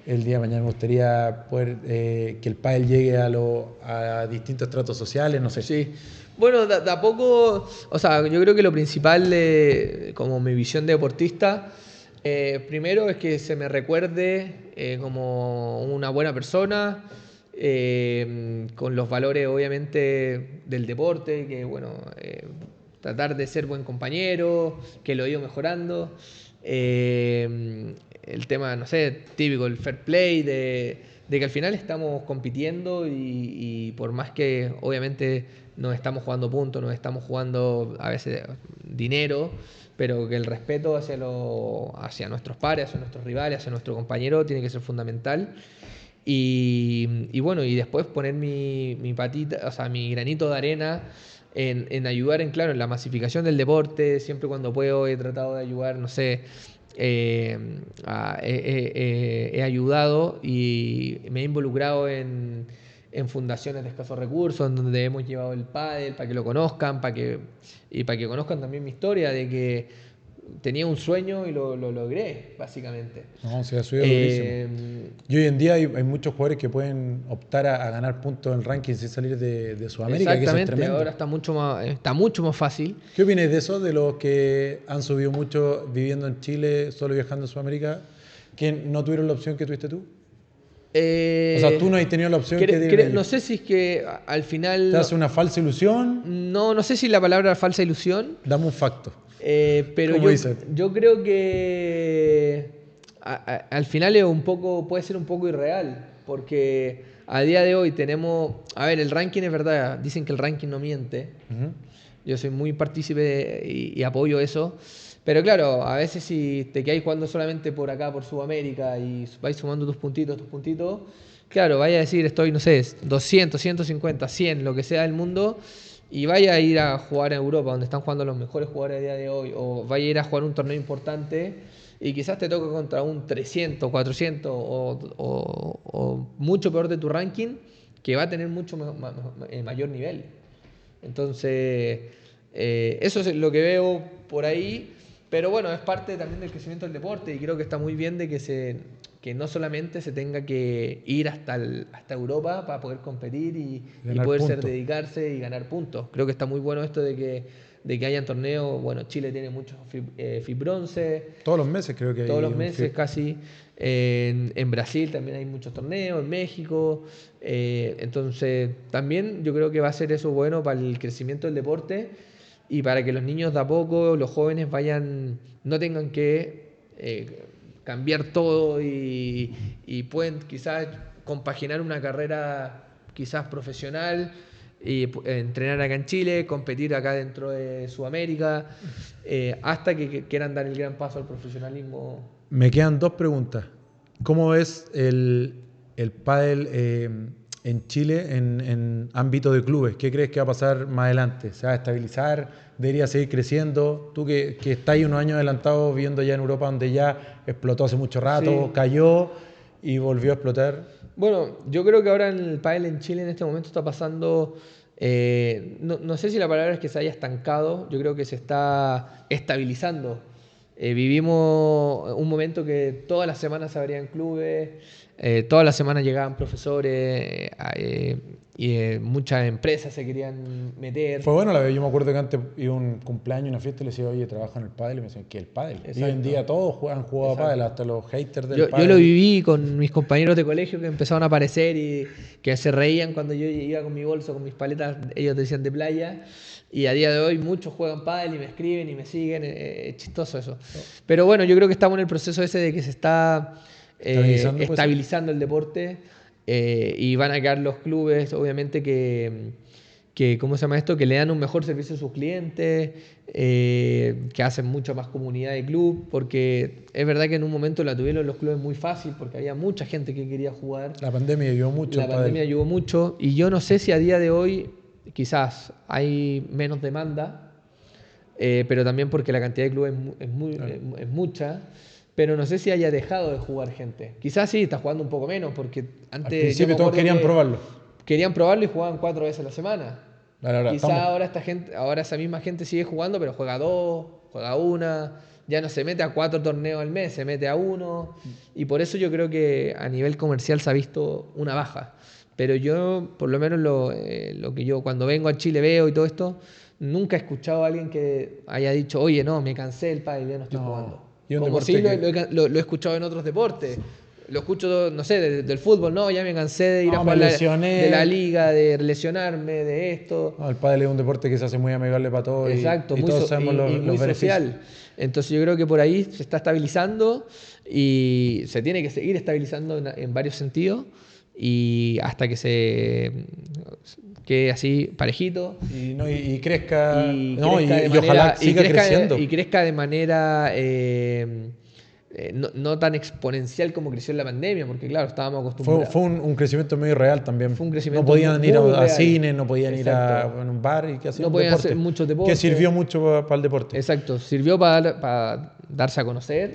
A: El día de mañana me gustaría poder que el pádel llegue a distintos estratos sociales, no sé.
B: Sí. Bueno, de a poco, o sea, yo creo que lo principal como mi visión de deportista, primero es que se me recuerde como una buena persona, con los valores obviamente del deporte, que bueno, tratar de ser buen compañero, que lo he ido mejorando. El tema, no sé, típico, el fair play, de que al final estamos compitiendo y por más que obviamente nos estamos jugando puntos, nos estamos jugando a veces dinero, pero que el respeto hacia nuestros pares, hacia nuestros rivales, hacia nuestro compañero tiene que ser fundamental. Y bueno, y después poner mi patita, o sea, mi granito de arena en ayudar claro, en la masificación del deporte. Siempre cuando puedo he tratado de ayudar, no sé, eh, he ayudado y me he involucrado en fundaciones de escasos recursos, en donde hemos llevado el pádel para que lo conozcan, y para que conozcan también mi historia de que tenía un sueño y lo logré, básicamente.
A: No, se ha subido durísimo. Y hoy en día hay muchos jugadores que pueden optar a ganar puntos en el ranking sin salir de Sudamérica, que eso es
B: Exactamente,
A: tremendo.
B: ahora está mucho más fácil.
A: ¿Qué opinas de eso, de los que han subido mucho viviendo en Chile, solo viajando a Sudamérica, que no tuvieron la opción que tuviste tú? O sea, tú no has tenido la opción que tienen ellos.
B: No sé si es que al final...
A: ¿Te hace una falsa ilusión?
B: No sé si la palabra falsa ilusión.
A: Dame un facto.
B: Pero yo creo que al final puede ser un poco irreal, porque a día de hoy tenemos... A ver, el ranking es verdad, dicen que el ranking no miente.
A: Uh-huh.
B: Yo soy muy partícipe y apoyo eso. Pero claro, a veces si te quedáis jugando solamente por acá, por Sudamérica, y vais sumando tus puntitos, claro, vaya a decir, estoy, no sé, 200, 150, 100, lo que sea del mundo, y vaya a ir a jugar a Europa, donde están jugando los mejores jugadores a día de hoy, o vaya a ir a jugar un torneo importante, y quizás te toque contra un 300, 400, o mucho peor de tu ranking, que va a tener mucho mayor nivel. Entonces, eso es lo que veo por ahí. Pero bueno, es parte también del crecimiento del deporte y creo que está muy bien de que no solamente se tenga que ir hasta Europa para poder competir y poder dedicarse y ganar puntos. Creo que está muy bueno esto de que hayan torneos. Bueno, Chile tiene muchos FIB Bronce.
A: Todos los meses creo que hay.
B: Todos los meses casi. En Brasil también hay muchos torneos, en México. Entonces también yo creo que va a ser eso bueno para el crecimiento del deporte. Y para que los niños de a poco, los jóvenes no tengan que cambiar todo y pueden quizás compaginar una carrera quizás profesional y entrenar acá en Chile, competir acá dentro de Sudamérica, hasta que quieran dar el gran paso al profesionalismo.
A: Me quedan 2 preguntas. ¿Cómo ves el pádel en Chile en ámbito de clubes? ¿Qué crees que va a pasar más adelante? ¿Se va a estabilizar? ¿Debería seguir creciendo? Tú que estás ahí unos años adelantados viviendo ya en Europa, donde ya explotó hace mucho rato, sí, cayó y volvió a explotar.
B: Bueno, yo creo que ahora el pádel en Chile en este momento está pasando... no sé si la palabra es que se haya estancado, yo creo que se está estabilizando. Vivimos un momento que todas las semanas se abrían clubes, todas las semanas llegaban profesores y muchas empresas se querían meter.
A: Fue bueno la vez, yo me acuerdo que antes iba a un cumpleaños, una fiesta y le decía, oye, trabaja en el pádel, y me decían, ¿qué es el pádel? Y hoy en día todos han jugado pádel, hasta los haters del pádel.
B: Yo lo viví con mis compañeros de colegio que empezaron a aparecer y que se reían cuando yo iba con mi bolso, con mis paletas, ellos decían de playa. Y a día de hoy muchos juegan pádel y me escriben y me siguen, es chistoso eso. Pero bueno, yo creo que estamos en el proceso ese de que se está estabilizando el deporte y van a quedar los clubes, obviamente que ¿cómo se llama esto? Que le dan un mejor servicio a sus clientes, que hacen mucho más comunidad de club, porque es verdad que en un momento la tuvieron los clubes muy fácil, porque había mucha gente que quería jugar.
A: La pandemia ayudó mucho.
B: La pandemia ayudó mucho y yo no sé si a día de hoy quizás hay menos demanda, pero también porque la cantidad de clubes es mucha, pero no sé si haya dejado de jugar gente. Quizás sí, está jugando un poco menos, porque antes...
A: Al principio todos querían probarlo.
B: Querían probarlo y jugaban 4 veces a la semana. Quizás
A: ahora
B: ahora esa misma gente sigue jugando, pero juega 2, juega 1, ya no se mete a 4 torneos al mes, se mete a 1, y por eso yo creo que a nivel comercial se ha visto una baja. Pero yo, por lo menos lo que yo cuando vengo a Chile veo y todo esto, nunca he escuchado a alguien que haya dicho, oye, no, me cansé del pádel, ya no estoy jugando. Como sí lo he escuchado en otros deportes. Lo escucho, no sé, del fútbol, no, ya me cansé de ir a jugar de la liga, de lesionarme, de esto.
A: No, el pádel es un deporte que se hace muy amigable para todos.
B: Exacto,
A: y todos sabemos los beneficios.
B: Social. Entonces yo creo que por ahí se está estabilizando y se tiene que seguir estabilizando en varios sentidos. Y hasta que se quede así parejito
A: y crezca y
B: manera,
A: ojalá siga creciendo
B: y crezca de manera no tan exponencial como creció en la pandemia, porque claro, estábamos acostumbrados.
A: Fue un crecimiento medio real también.
B: Fue un crecimiento
A: no podían ir a
B: real.
A: Cine, no podían ir a un bar y que hacían
B: no podían hacer muchos deportes.
A: Que sirvió mucho para el deporte.
B: Exacto, sirvió para darse a conocer,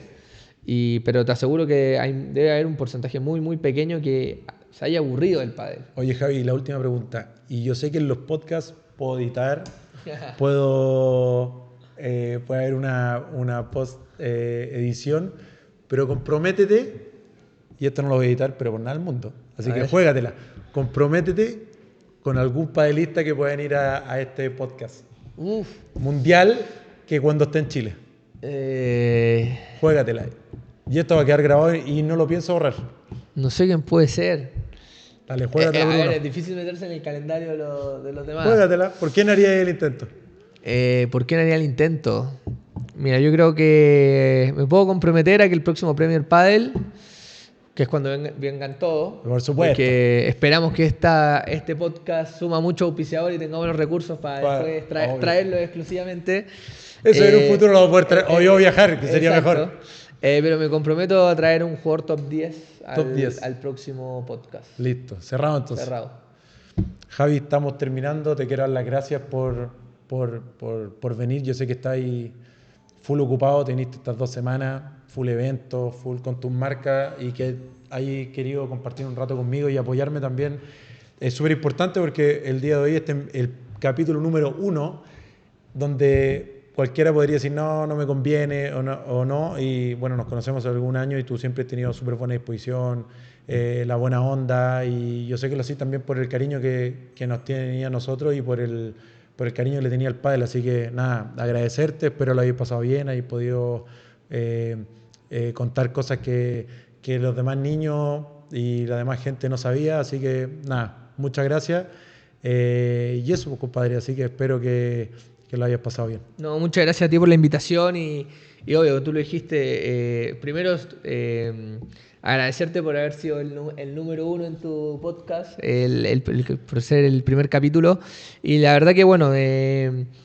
B: pero te aseguro que debe haber un porcentaje muy muy pequeño que se haya aburrido del pádel.
A: Oye, Javi, la última pregunta. Y yo sé que en los podcasts puedo editar, puede haber una post edición, pero comprométete, y esto no lo voy a editar, pero por nada del mundo. Así que juégatela. Comprométete con algún padelista que pueda venir a este podcast. Mundial que cuando esté en Chile. Juégatela. Y esto va a quedar grabado y no lo pienso borrar.
B: No sé quién puede ser.
A: Dale, juégatela.
B: A ver, es difícil meterse en el calendario de los demás.
A: Juégatela. ¿Por qué no haría el intento?
B: ¿Por qué no haría el intento? Mira, yo creo que me puedo comprometer a que el próximo Premier Padel, que es cuando vengan todos,
A: por supuesto,
B: porque esperamos que este podcast suma mucho auspiciador y tengamos los recursos para después traerlo exclusivamente.
A: Eso en un futuro lo voy a poder traer, o yo viajar, que sería mejor.
B: Pero me comprometo a traer un jugador top 10 al próximo podcast.
A: Listo, cerrado entonces.
B: Cerrado.
A: Javi, estamos terminando. Te quiero dar las gracias por venir. Yo sé que estás ahí full ocupado, teniste estas 2 semanas, full eventos, full con tus marcas y que hayas querido compartir un rato conmigo y apoyarme también. Es súper importante porque el día de hoy es el capítulo número 1 donde cualquiera podría decir no me conviene o no, y bueno, nos conocemos hace algún año y tú siempre has tenido súper buena disposición, la buena onda, y yo sé que lo hacís también por el cariño que nos tenía a nosotros y por el cariño que le tenía al pádel, así que nada, agradecerte, espero lo hayáis pasado bien, hayáis podido contar cosas que los demás niños y la demás gente no sabía, así que nada, muchas gracias, y eso, pues, compadre, así que espero que lo hayas pasado bien.
B: No, muchas gracias a ti por la invitación y obvio, tú lo dijiste, primero agradecerte por haber sido el número 1 en tu podcast, por ser el primer capítulo, y la verdad que bueno,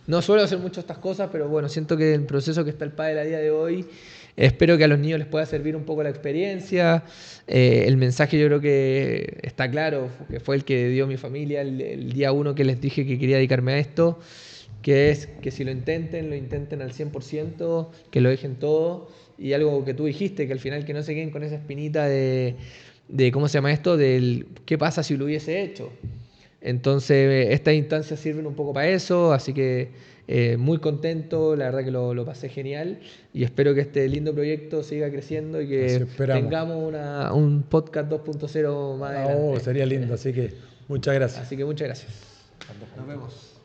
B: no suelo hacer mucho estas cosas, pero bueno, siento que el proceso que está el pádel a día de hoy, espero que a los niños les pueda servir un poco la experiencia. El mensaje yo creo que está claro, que fue el que dio mi familia el día 1 que les dije que quería dedicarme a esto, que es que si lo intenten al 100%, que lo dejen todo, y algo que tú dijiste, que al final que no se queden con esa espinita de ¿cómo se llama esto? Del ¿qué pasa si lo hubiese hecho? Entonces estas instancias sirven un poco para eso, así que muy contento, la verdad que lo pasé genial y espero que este lindo proyecto siga creciendo y que tengamos un podcast 2.0 más adelante.
A: Sería lindo, así que muchas gracias.
B: Así que muchas gracias. Nos vemos.